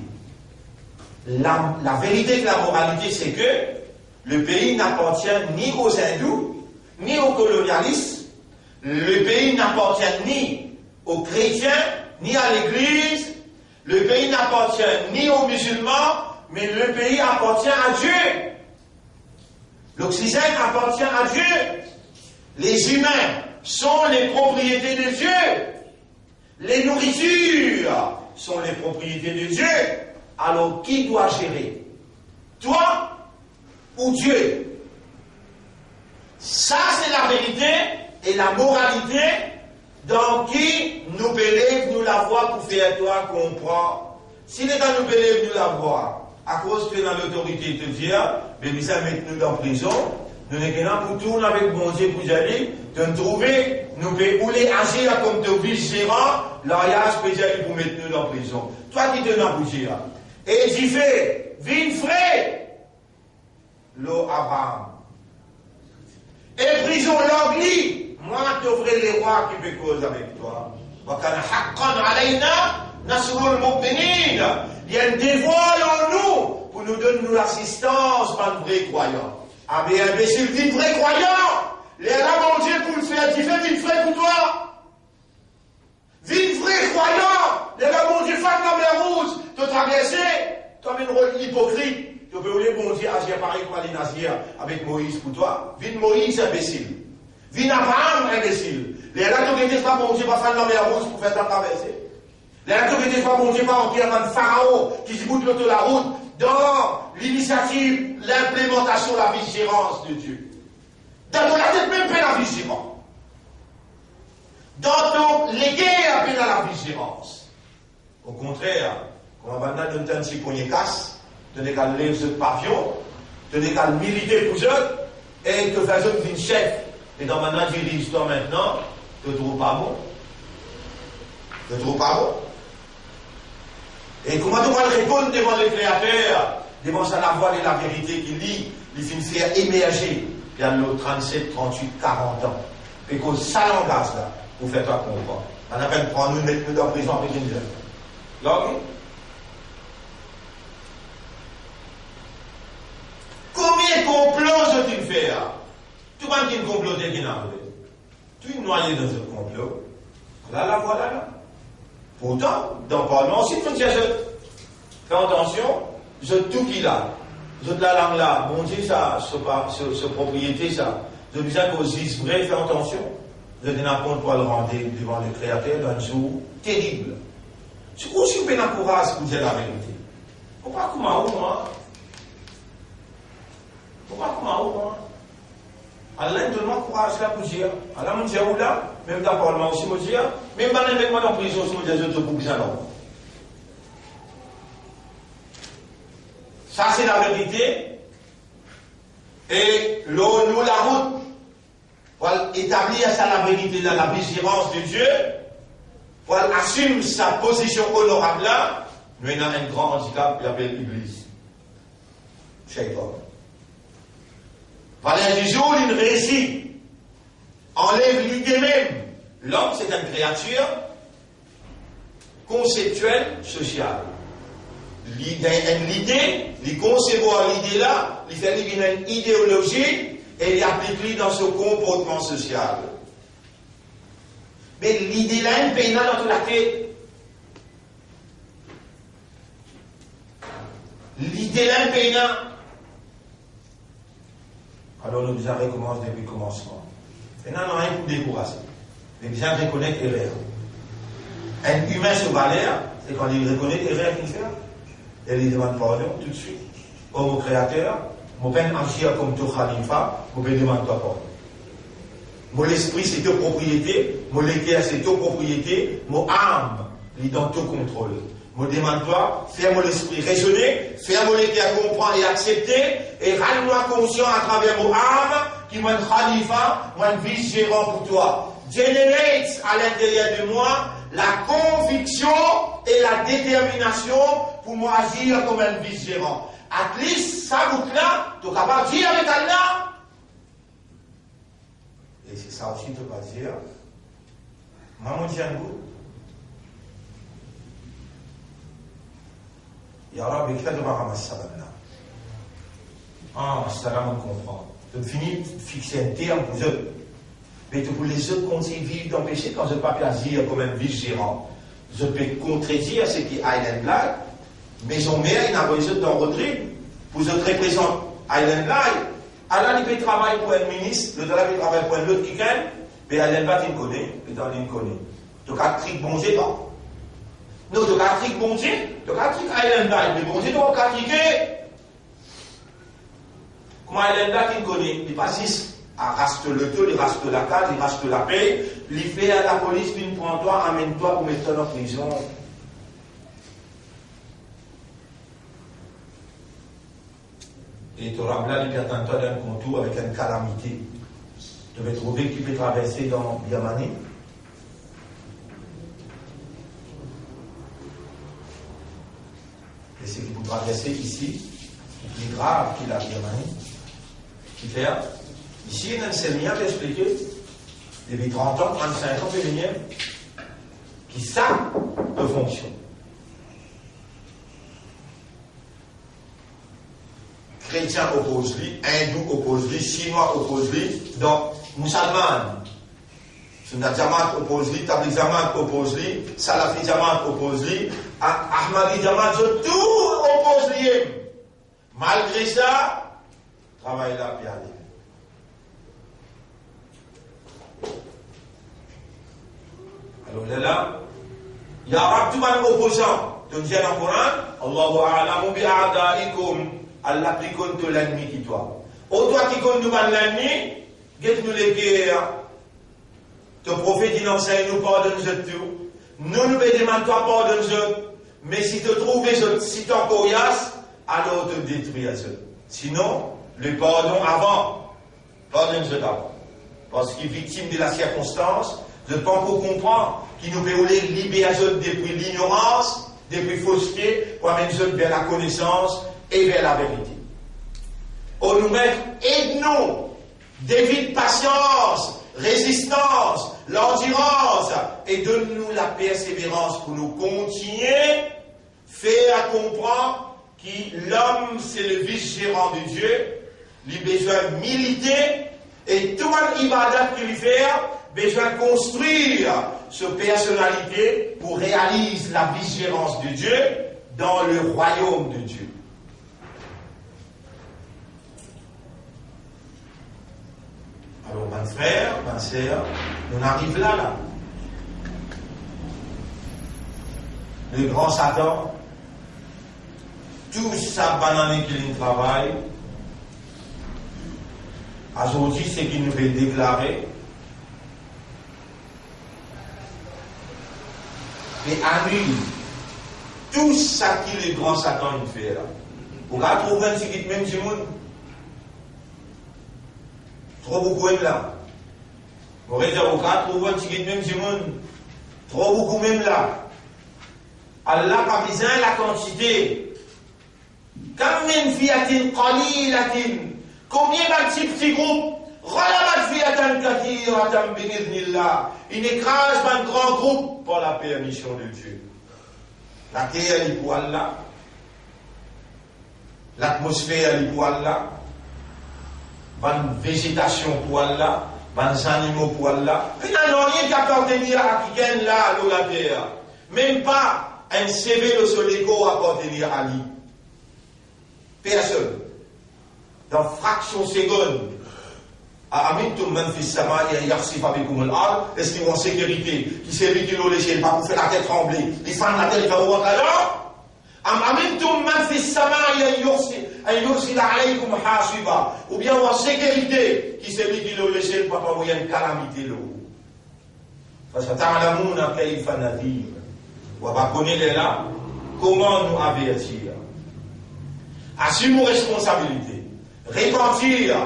La vérité et la moralité, c'est que le pays n'appartient ni aux hindous, ni aux colonialistes. Le pays n'appartient ni aux chrétiens, ni à l'église. Le pays n'appartient ni aux musulmans, mais le pays appartient à Dieu. L'Occident appartient à Dieu. Les humains sont les propriétés de Dieu. Les nourritures sont les propriétés de Dieu. Alors qui doit gérer? Toi ou Dieu? Ça c'est la vérité et la moralité dans qui nous bélève nous la voix pour faire toi comprendre. Si l'État nous bélève nous la voix, à cause que dans l'autorité de Dieu, mais nous allons mettre nous dans la prison, nous n'avons pas pour tourner avec bon Dieu pour aller, de nous trouver, nous pouvons agir comme de vice-gérant, l'ariage peut aller pour mettre nous dans la prison. Toi qui te n'as bougé là. Et j'y fais, vine frais, l'eau Abraham. Et prison l'angli, moi t'ouvrir les rois qui peuvent causer avec toi. Il y a un dévoile en nous pour nous donner l'assistance par le vrai croyant. Ah mais imbécile, dis vrai croyant. Les là, mon Dieu, pour le faire, tu fais vite vrai pour toi. Vite vrai croyant. Les là, mon Dieu, femme la mer rouge, te traverser, comme une rôle hypocrite. Tu peux oublier, mon Dieu, agir pareil comme les nazis avec Moïse pour toi. Vite Moïse, imbécile. Vite Abraham, imbécile. Les là, tu n'étais pas, mon Dieu, pas faire la mer rouge pour faire ta traversée. Les là, tu n'étais pas, mon Dieu, pas remplir un pharaon qui se boute de la route dans l'initiative, l'implémentation, la vigilance de Dieu. Dans ton tête même pas la vigilance. Dans ton légué appelle à la vigilance. Au contraire, quand on va dans un petit poignet casse, tu n'es qu'à lever ce pavillon, tu n'es qu'à militer pour eux, et te faire une chef. Et dans maintenant, dirige-toi maintenant, tu ne trouves pas bon. Tu ne trouves pas bon. Et comment tu vas répondre devant le Créateur, devant sa la voix de la vérité qui lit, il finit faire émerger, il y a le 37, 38, 40 ans. Et que ça langage là, pour faire toi comprendre. On a peine prendre nous, mettre nous dans la prison avec une jeune. Là, ok? Combien de complots ont-ils fait? Tout le monde qui complotait qui n'a pas fait. Tu es noyé dans ce complot. Là, la voilà là. Pourtant, dans le Parlement, si tu me dis, fais attention, je tout qui là, je de la langue là, bon Dieu, ça, ce propriété, ça, je dis qu'aux dise vrai, fais attention. Je ne compte pas le rendre devant le Créateur d'un jour terrible. C'est aussi une courage pour dire la vérité. Pourquoi comment moi? Pourquoi comment moi? Allah donne moi courage là pour dire. Allah me dit où là, même dans le Parlement aussi, me dire, même dans avec moi dans la prison, je me dis, je te bouge alors. Ça, c'est la vérité. Et l'eau, nous, la route, pour établir ça, la vérité, là, la vigilance de Dieu, pour assumer sa position honorable là, nous avons un grand handicap qui s'appelle l'Église. Shaitan. Voilà du jour, il réussit. Enlève l'idée même. L'homme, c'est une créature conceptuelle, sociale. L'idée, il concevoir l'idée là, il fait une idéologie et il applique dans son comportement social. Mais l'idée là, elle peine dans toute la tête. L'idée là, elle peine. Alors nous devons recommencer depuis le commencement. Maintenant, on n'a rien pour décourager. Mais bien reconnaître l'erreur. Un humain se valère, c'est quand il reconnaît l'erreur qu'il fait. Et il demande pardon tout de suite. Oh mon créateur, mon peine agir comme tout Khalifa, mon peine demande toi pardon. Mon esprit c'est ta propriété, mon l'équerre c'est ta propriété, mon âme, il est dans ton contrôle. Mon demande toi, fais mon esprit raisonner, fais mon l'équerre comprendre et accepter, et rends-moi conscient à travers mon âme, qui m'a Khalifa, moi vice-gérant pour toi. Generate à l'intérieur de moi la conviction et la détermination pour moi agir comme un vice-gérant. At least, ça vous là, tu es capable de dire avec Allah. Et c'est ça aussi, tu peux dire. Maman dit un goût. Ya Rabbi, qu'est-ce que tu vas ramasser ça là? Ah, c'est là qu'on comprend. Tu finis de fixer un terme pour eux. Mais pour les autres continuent vivre dans le péché quand je ne peux pas agir comme un vice-gérant. Je peux contredire ce qui est Island Black, mais son mère, il n'a pas besoin d'en retrait. Pour autres représente Island Black. Allah, il peut travailler pour un ministre, le travail travaille pour un autre qui gagne, mais Island Black, il connaît, et dans il connaît. Donc, un trick bon Dieu, non. Non, donc, un trick bon Dieu, donc, un trick Island Black, mais bon Dieu, donc, un trick. Comment Island Black, il connaît, il passe ici. Il reste le taux, il reste la carte, il reste la paye, il fait à la police, puis il prend toi, amène-toi pour mettre en prison. Et tu auras là, il attend toi d'un contour avec une calamité. Tu vas trouver que tu peux traverser dans Birmanie. Et ce qui peut traverser ici, c'est plus grave qu'il a Birmanie. Qui fait ici, il y a un séminaire qui a expliqué, depuis 30 ans, 35 ans, féminin, qui ça de fonction. Chrétien oppose-lui, hindou oppose-lui, chinois oppose-lui, donc musulman, Sunna Jamaat oppose-lui, Tabligh Jamaat oppose-lui, Salafi Jamaat oppose-lui, Ahmadi Jamaat, tout oppose-lui. Malgré ça, travaille là, puis allez. Alors là, il y a tout un opposant. Donc, il y a dans le Coran, Allahu a'lamu bi'a'da'ikum, Allah prie contre l'ennemi qui toi. Au toi qui compte nous l'ennemi, guette-nous les guerres. Ton prophète il enseigne nous pardonne tout. Nous demandons toi pardonne. Mais si tu trouves si tu es coriace, alors te détruis à eux. Sinon, le pardon avant. Pardonne d'abord. Parce qu'il est victime de la circonstance. Je pense qu'on comprend qu'il nous veut libérer depuis l'ignorance, depuis fausseté, pour amener vers la connaissance et vers la vérité. On nous met, aide-nous, d'éviter patience, résistance, l'endurance, et donne-nous la persévérance pour nous continuer, faire comprendre que l'homme c'est le vice-gérant de Dieu, il a besoin de militer, et tout le ibadat qu'il fait, besoin de construire sa personnalité pour réaliser la vice-gérance de Dieu dans le royaume de Dieu. Alors, mes frères, mes sœurs, on arrive là. Le grand Satan, tout ça banane qu'il travaille, aujourd'hui, c'est qu'il nous veut déclarer. Et annule tout ça qui le grand Satan il fait là. Vous pouvez trouver un petit même du monde. Trop beaucoup même là. Vous pouvez dire, vous pouvez trouver un petit même du monde. Trop beaucoup même là. Allah pas besoin de la quantité. Comme une fiatin qalilatin. Combien de petits groupes? Il écrase un grand groupe par la permission de Dieu. La terre est pour Allah. L'atmosphère est pour Allah. La végétation pour Allah. Les animaux pour Allah. Il n'y a rien qui appartenir à quelqu'un là, à la terre. Même pas un CV de ce Lego appartenir à lui. Personne. Dans fraction seconde. Est-ce qu'ils vont en sécurité? Qui c'est lui qui l'a léché, pas pour faire la tête trembler? Les femmes de la terre, ils vont rentrer là? Ou bien en sécurité, qui c'est lui qui l'a léché, pas pour envoyer une calamité là? Parce que ta'lamouna kayfa nadir. On va connaître là comment nous avertir. Assume nos responsabilités. Répartir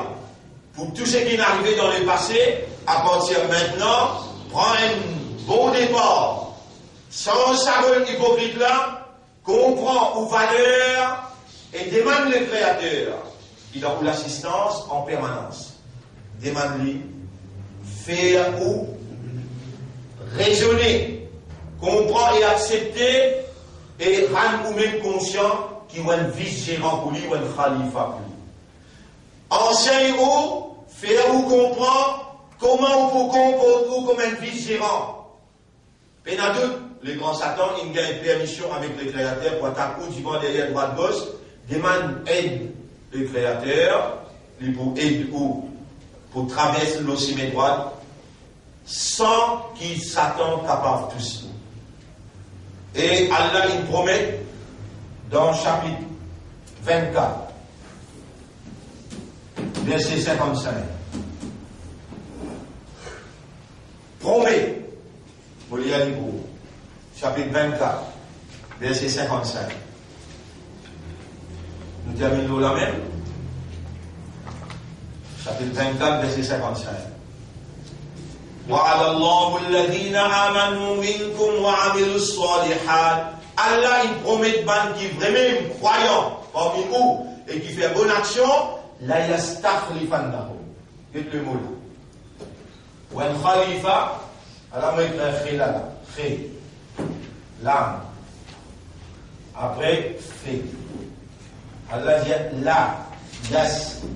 pour tout ce qui est arrivé dans le passé, à partir de maintenant, prends un bon départ. Sans savoir hypocrite là, comprend aux valeurs et demande le Créateur. Il a pour l'assistance en permanence. Demande-lui, faire ou raisonner, comprendre et accepter et rendre vous-même conscient qu'il y a un vice-gérant pour lui ou un khalifa pour lui. Enseigne-vous, faire-vous comprendre comment vous comportez comme un vice-gérant. Pénadoute, le grand Satan, il gagne permission avec le Créateur pour attaquer du vent derrière droite gauche, demande aide le Créateur, lui pour aide ou pour traverser l'océan droite, sans qu'il Satan capable de tout. Et Allah, il promet dans chapitre 24. Verset 55. Promet, vous lire chapitre 24, verset 55. Nous terminons la même. Chapitre 24, verset 55. وعلى الله الذين آمنوا منكم وعملوا الصالحات. Allah, il promet de qui vraiment croyant parmi vous et qui fait bonne action. La yastakhlifannahum. Dites le mot là. Ou un khalifa, alors on écrit khilala. Khé. L'âme. Après, fait. Allah dit la yastakh.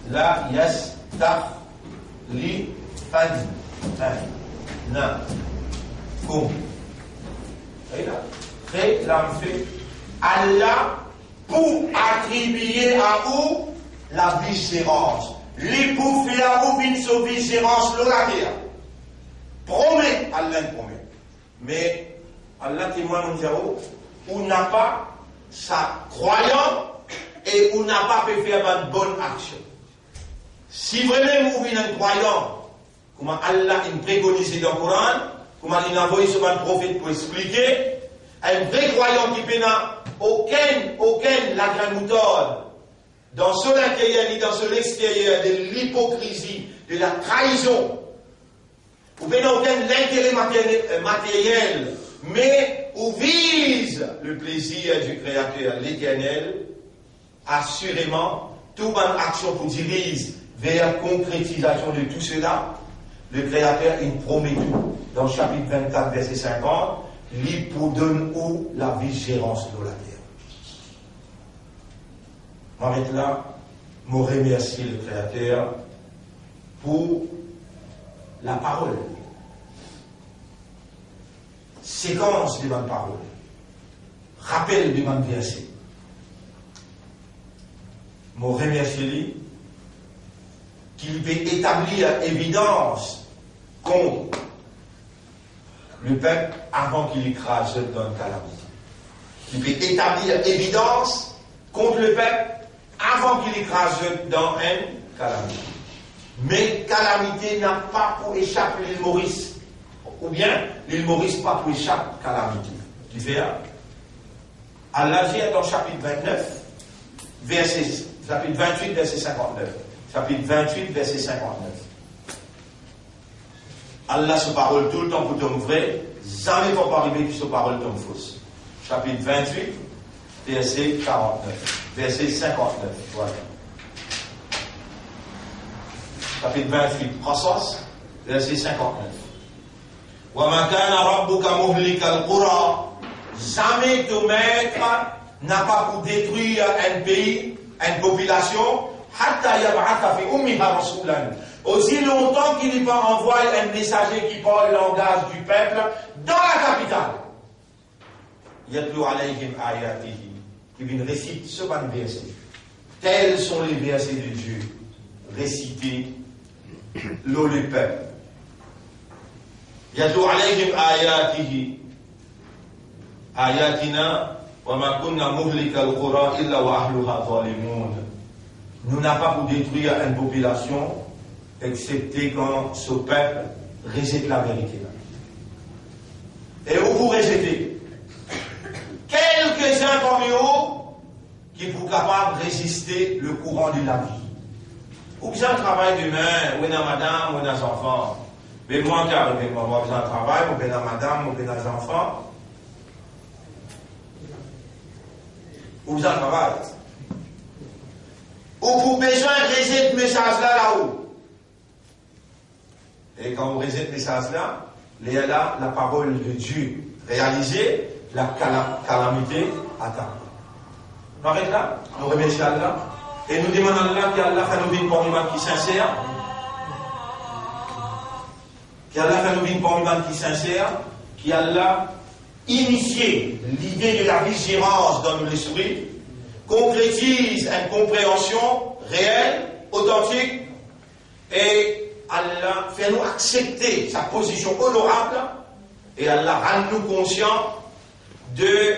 La yastakhlifannahum. Kum. Et là. Khé, l'âme fait. Allah pour attribuer à vous la vigérance. Lui pour faire à vous une vigérance de la terre. Promet, Allah promet. Mais Allah témoigne où n'a pas sa croyance et où n'a pas pu faire une bonne action. Si vraiment vous êtes un croyant, comment Allah il préconise dans le Coran, comment il a envoyé sur un prophète pour expliquer, un vrai croyant qui n'a aucun la grande moutarde dans son intérieur ni dans son extérieur de l'hypocrisie, de la trahison, ou bien aucun l'intérêt matériel, mais où vise le plaisir du Créateur, l'Éternel, assurément, toute bonne action pour dirige vers la concrétisation de tout cela, le Créateur, il promet tout. Dans le chapitre 24, verset 50, il pour donne où la vigérance de la terre. M'arrête là, me remercier le Créateur pour la parole. Séquence de ma parole. Rappel de ma verset. Me remercier lui qu'il peut établir évidence contre le peuple avant qu'il écrase dans une calamité. Il peut établir évidence contre le peuple avant qu'il écrase dans une calamité. Mais calamité n'a pas pour échapper l'île Maurice. Ou bien l'île Maurice pas pour échapper calamité. Tu fais là? Allah dit dans chapitre 29, chapitre 28, verset 59. Chapitre 28, verset 59. Allah se parole tout le temps pour ton vrai, jamais pour pas arriver que ce parole tombe fausse. Chapitre 28, verset 49. Verset 59, voilà. Chapitre 28, Qasas, verset 59. وَمَا كَانَ رَبُّكَ مُهْلِكَ الْقُرَى. Jamais ton maître n'a pas pour détruire un pays, une population, حَتَّى يَبْعَثَ فِي أُمِّهَا رَسُولًا. Aussi longtemps qu'il n'y pas envoie un messager qui parle le langage du peuple dans la capitale. يَتْلُو عَلَيْهِمْ آيَاتِهِ. Qui vient réciter ce bon verset. Tels sont les versets de Dieu récités l'eau le peuple. يَتْلُو عَلَيْهِمْ آيَاتِهِ آيَاتِنَا وَمَا كُنَّا مُهْلِكَ الْقُرَى إِلَّا وَأَهْلُهَا ظَالِمُونَ. Nous n'avons pas pour détruire une population excepté quand ce peuple rejette la vérité. Et où vous rejetez quelques-uns parmi eux qui sont capables de résister le courant de la vie. Ou bien un travail demain, ou bien madame, ou bien des enfants. Mais moi, car moi, besoin de travail, ou bien madame, ou bien des enfants. Ou bien un travail. Ou pour besoin de résister ce message-là là-haut. Et quand vous réalisez ce message-là, il y a là la parole de Dieu réalisée, la calamité attend. Nous arrêtons là, nous remercions Allah, et nous demandons à Allah qu'Allah fasse nous une parmi qui sincère, qu'Allah fasse nous une parmi qui sincère, qu'Allah initie l'idée de la vigilance dans nos esprits, concrétise une compréhension réelle, authentique, et Allah fait nous accepter sa position honorable, et Allah rend nous conscients de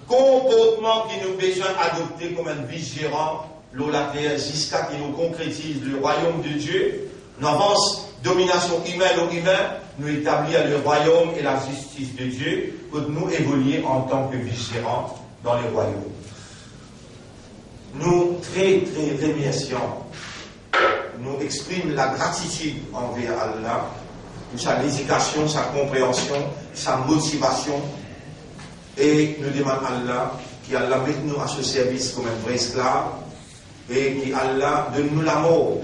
comportements qui nous besoin d'adopter comme un vice-gérant la terre jusqu'à qui nous concrétise le royaume de Dieu. Nous avance domination humaine ou humain, nous établir le royaume et la justice de Dieu pour nous évoluer en tant que vice-gérant dans le royaume. Nous très remercions, nous exprimons la gratitude envers Allah pour sa dédication, sa compréhension, sa motivation, et nous demandons à Allah qu'Allah mette nous à ce service comme un vrai esclave et qu'Allah donne nous la mort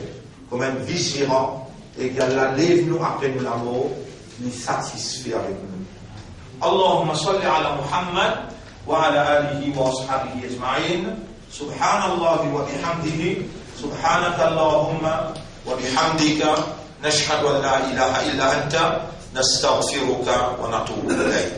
comme un vice-gérant et qu'Allah lève nous après nous la mort, nous satisfait avec nous. Allahumma salli ala Muhammad wa ala alihi wa ashabihi ajma'in. Subhanallah wa bihamdihi. Subhanaka Allahumma wa bihamdika. نشهد أن لا إله إلا أنت نستغفرك ونتوب إليك.